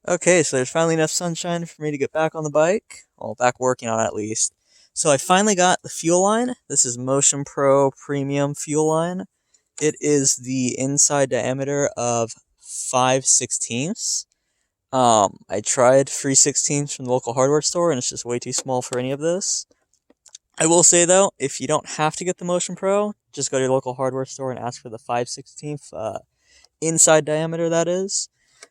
Okay, so there's finally enough sunshine for me to get back on the bike. Well, back working on it at least. So I finally got the fuel line. This is Motion Pro Premium Fuel Line. It is the inside diameter of 5/16. I tried 3/16 from the local hardware store, and it's just way too small for any of this. I will say though, if you don't have to get the Motion Pro, just go to your local hardware store and ask for the 5/16 inside diameter, that is.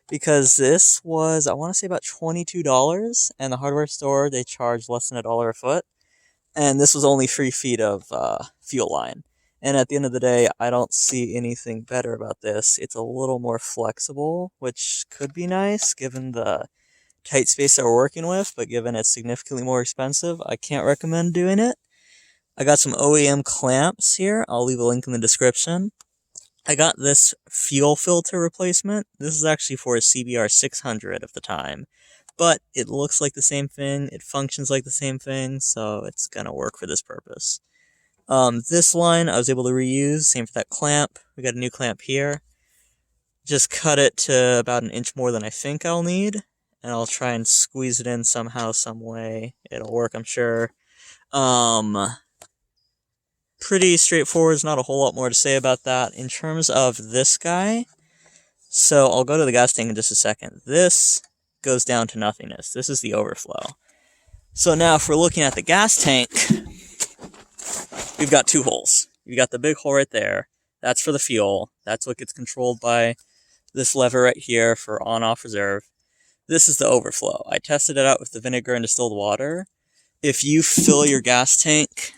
Because this was, I want to say, about $22, and the hardware store, they charge less than $1 a foot. And this was only 3 feet of fuel line. And at the end of the day, I don't see anything better about this. It's a little more flexible, which could be nice given the tight space that we're working with, but given it's significantly more expensive, I can't recommend doing it. I got some OEM clamps here. I'll leave a link in the description. I got this fuel filter replacement. This is actually for a CBR600 of the time, but it looks like the same thing, it functions like the same thing, so it's gonna work for this purpose. This line I was able to reuse, same for that clamp. We got a new clamp here. Just cut it to about 1 inch more than I think I'll need, and I'll try and squeeze it in somehow, some way. It'll work, I'm sure. Pretty straightforward, there's not a whole lot more to say about that. In terms of this guy, so I'll go to the gas tank in just a second. This goes down to nothingness. This is the overflow. So now if we're looking at the gas tank, we've got 2 holes. You've got the big hole right there. That's for the fuel. That's what gets controlled by this lever right here for on-off reserve. This is the overflow. I tested it out with the vinegar and distilled water. If you fill your gas tank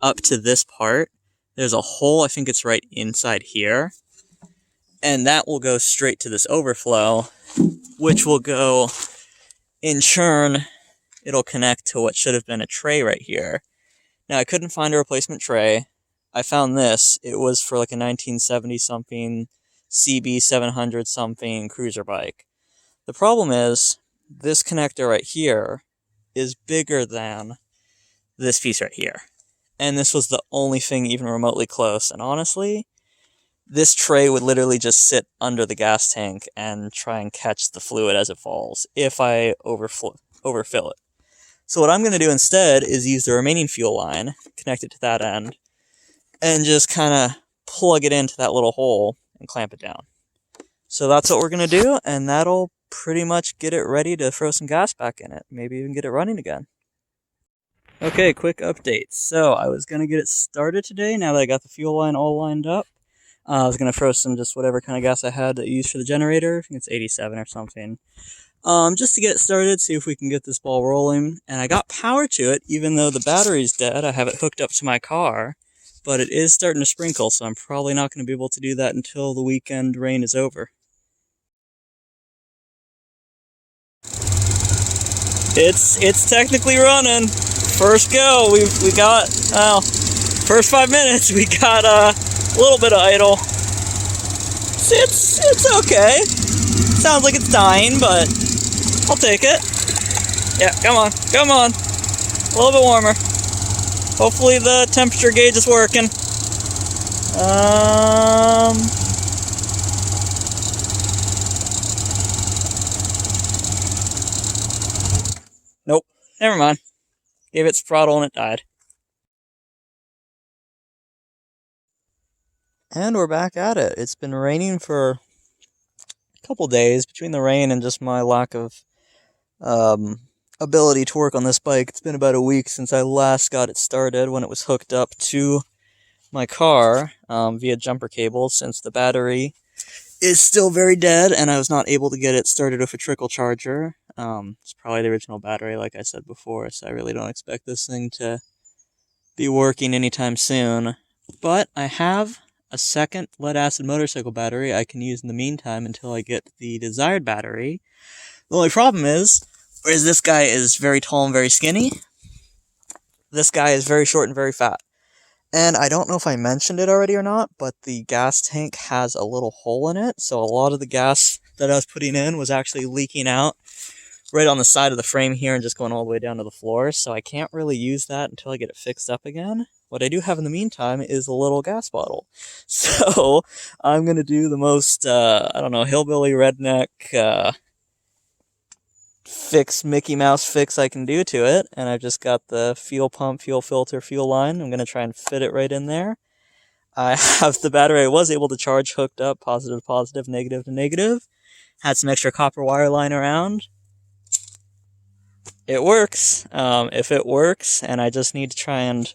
up to this part, there's a hole, I think it's right inside here, and that will go straight to this overflow, which will go in churn. It'll connect to what should have been a tray right here. Now I couldn't find a replacement tray. I found this. It was for like a 1970 something CB 700 something cruiser bike. The problem is this connector right here is bigger than this piece right here. And this was the only thing even remotely close. And honestly, this tray would literally just sit under the gas tank and try and catch the fluid as it falls if I overfill it. So what I'm going to do instead is use the remaining fuel line, connect it to that end, and just kind of plug it into that little hole and clamp it down. So that's what we're going to do, and that'll pretty much get it ready to throw some gas back in it. Maybe even get it running again. Okay, quick update. So I was going to get it started today now that I got the fuel line all lined up. I was going to throw some just whatever kind of gas I had to use for the generator. I think it's 87 or something. Just to get it started, see if we can get this ball rolling. And I got power to it, even though the battery's dead. I have it hooked up to my car, but it is starting to sprinkle, so I'm probably not going to be able to do that until the weekend rain is over. It's technically running. First go, we got, well, first 5 minutes, we got a little bit of idle. It's okay. Sounds like it's dying, but I'll take it. Yeah, come on. A little bit warmer. Hopefully the temperature gauge is working. Nope, never mind. Gave it throttle and it died. And we're back at it. It's been raining for a couple days. Between the rain and just my lack of ability to work on this bike, it's been about a week since I last got it started when it was hooked up to my car via jumper cable, since the battery is still very dead and I was not able to get it started with a trickle charger. It's probably the original battery, like I said before, so I really don't expect this thing to be working anytime soon. But I have a second lead-acid motorcycle battery I can use in the meantime until I get the desired battery. The only problem is this guy is very tall and very skinny. This guy is very short and very fat. And I don't know if I mentioned it already or not, but the gas tank has a little hole in it, so a lot of the gas that I was putting in was actually leaking out right on the side of the frame here and just going all the way down to the floor, so I can't really use that until I get it fixed up again. What I do have in the meantime is a little gas bottle. So I'm going to do the most, I don't know, hillbilly redneck Mickey Mouse fix I can do to it, and I've just got the fuel pump, fuel filter, fuel line. I'm going to try and fit it right in there. I have the battery I was able to charge hooked up, positive to positive, negative to negative. Had some extra copper wire lying around. It works. If it works, and I just need to try and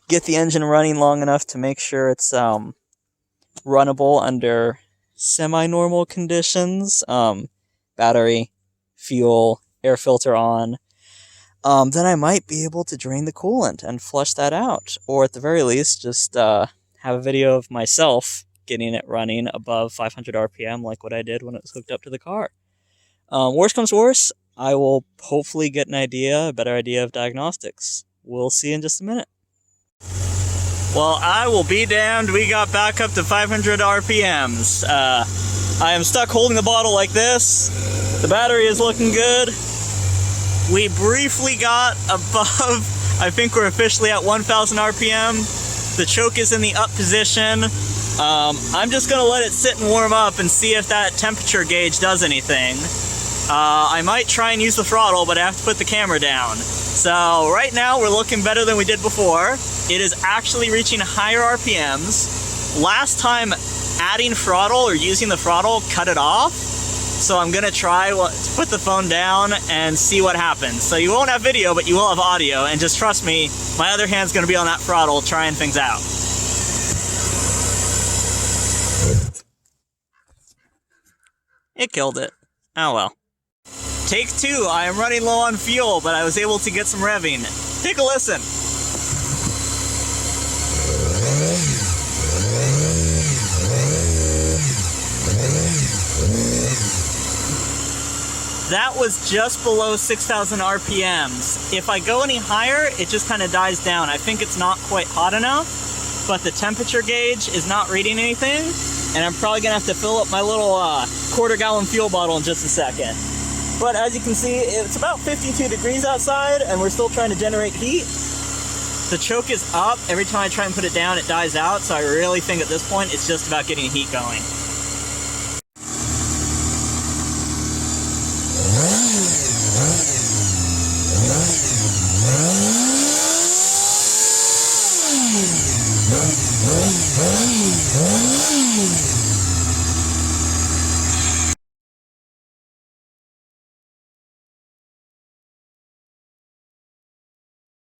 get the engine running long enough to make sure it's runnable under semi-normal conditions, battery, fuel, air filter on, then I might be able to drain the coolant and flush that out. Or at the very least, just have a video of myself getting it running above 500 RPM like what I did when it was hooked up to the car. Worst comes to worst, I will hopefully get a better idea of diagnostics. We'll see in just a minute. Well, I will be damned, we got back up to 500 RPMs. I am stuck holding the bottle like this. The battery is looking good. We briefly got above, I think we're officially at 1000 RPM. The choke is in the up position. I'm just gonna let it sit and warm up and see if that temperature gauge does anything. I might try and use the throttle, but I have to put the camera down. So right now we're looking better than we did before. It is actually reaching higher RPMs. Last time adding throttle or using the throttle cut it off. So I'm gonna try to put the phone down and see what happens. So you won't have video, but you will have audio, and just trust me, my other hand's gonna be on that throttle trying things out. It killed it. Oh well. Take two, I am running low on fuel, but I was able to get some revving. Take a listen. That was just below 6,000 RPMs. If I go any higher, it just kind of dies down. I think it's not quite hot enough, but the temperature gauge is not reading anything, and I'm probably gonna have to fill up my little quarter-gallon fuel bottle in just a second. But as you can see, it's about 52 degrees outside, and we're still trying to generate heat. The choke is up. Every time I try and put it down, it dies out, so I really think at this point, it's just about getting heat going.